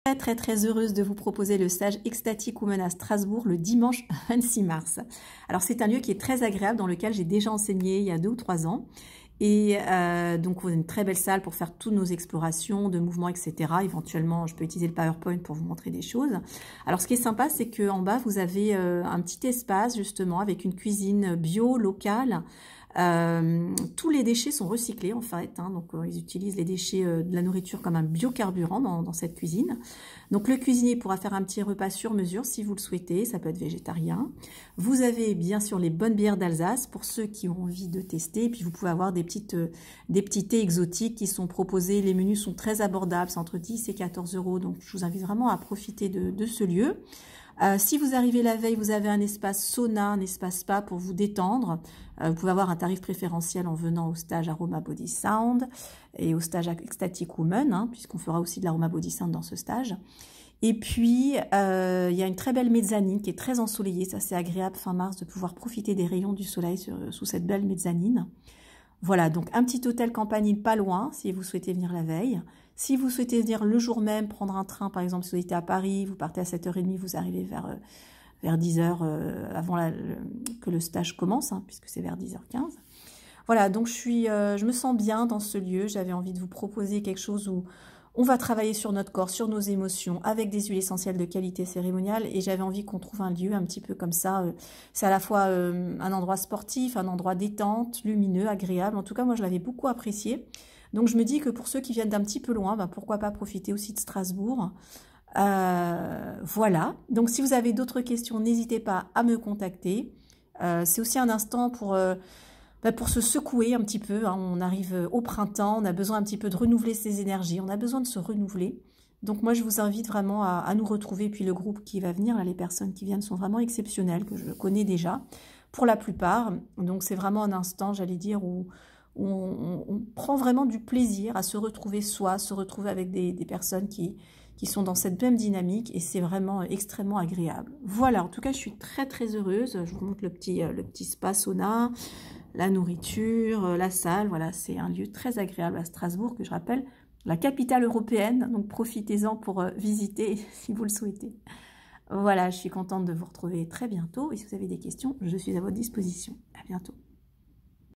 Très heureuse de vous proposer le stage Ecstatic Woman à Strasbourg le dimanche 26 mars. Alors c'est un lieu qui est très agréable dans lequel j'ai déjà enseigné il y a 2 ou 3 ans. Et donc, une très belle salle pour faire toutes nos explorations de mouvements, etc. Éventuellement, je peux utiliser le PowerPoint pour vous montrer des choses. Alors, ce qui est sympa, c'est qu'en bas, vous avez un petit espace, justement, avec une cuisine bio, locale. Tous les déchets sont recyclés, en fait. Donc, ils utilisent les déchets de la nourriture comme un biocarburant dans cette cuisine. Donc, le cuisinier pourra faire un petit repas sur mesure, si vous le souhaitez. Ça peut être végétarien. Vous avez, bien sûr, les bonnes bières d'Alsace, pour ceux qui ont envie de tester. Et puis, vous pouvez avoir des petits thés exotiques qui sont proposés. Les menus sont très abordables, c'est entre 10 et 14 €. Donc, je vous invite vraiment à profiter de ce lieu. Si vous arrivez la veille, vous avez un espace sauna, un espace spa pour vous détendre. Vous pouvez avoir un tarif préférentiel en venant au stage Aroma Body Sound et au stage Ecstatic Woman, puisqu'on fera aussi de l'Aroma Body Sound dans ce stage. Et puis, il y a une très belle mezzanine qui est très ensoleillée. Ça, c'est agréable fin mars de pouvoir profiter des rayons du soleil sous cette belle mezzanine. Voilà, donc un petit hôtel campanile pas loin, si vous souhaitez venir la veille. Si vous souhaitez venir le jour même, prendre un train, par exemple, si vous étiez à Paris, vous partez à 7h30, vous arrivez vers 10h avant que le stage commence, puisque c'est vers 10h15. Voilà, donc je me sens bien dans ce lieu. J'avais envie de vous proposer quelque chose où on va travailler sur notre corps, sur nos émotions, avec des huiles essentielles de qualité cérémoniale. Et j'avais envie qu'on trouve un lieu un petit peu comme ça. C'est à la fois un endroit sportif, un endroit détente, lumineux, agréable. En tout cas, moi, je l'avais beaucoup apprécié. Donc, je me dis que pour ceux qui viennent d'un petit peu loin, pourquoi pas profiter aussi de Strasbourg. Voilà. Donc, si vous avez d'autres questions, n'hésitez pas à me contacter. C'est aussi un instant pour se secouer un petit peu. On arrive au printemps, on a besoin un petit peu de renouveler ses énergies, on a besoin de se renouveler. Donc moi, je vous invite vraiment à nous retrouver. Puis le groupe qui va venir, là, les personnes qui viennent sont vraiment exceptionnelles, que je connais déjà, pour la plupart. Donc c'est vraiment un instant, j'allais dire, où on prend vraiment du plaisir à se retrouver soi, se retrouver avec des personnes qui sont dans cette même dynamique, et c'est vraiment extrêmement agréable. Voilà, en tout cas, je suis très heureuse. Je vous montre le petit spa sauna, la nourriture, la salle. Voilà, c'est un lieu très agréable à Strasbourg, que je rappelle, la capitale européenne. Donc, profitez-en pour visiter si vous le souhaitez. Voilà, je suis contente de vous retrouver très bientôt. Et si vous avez des questions, je suis à votre disposition. À bientôt.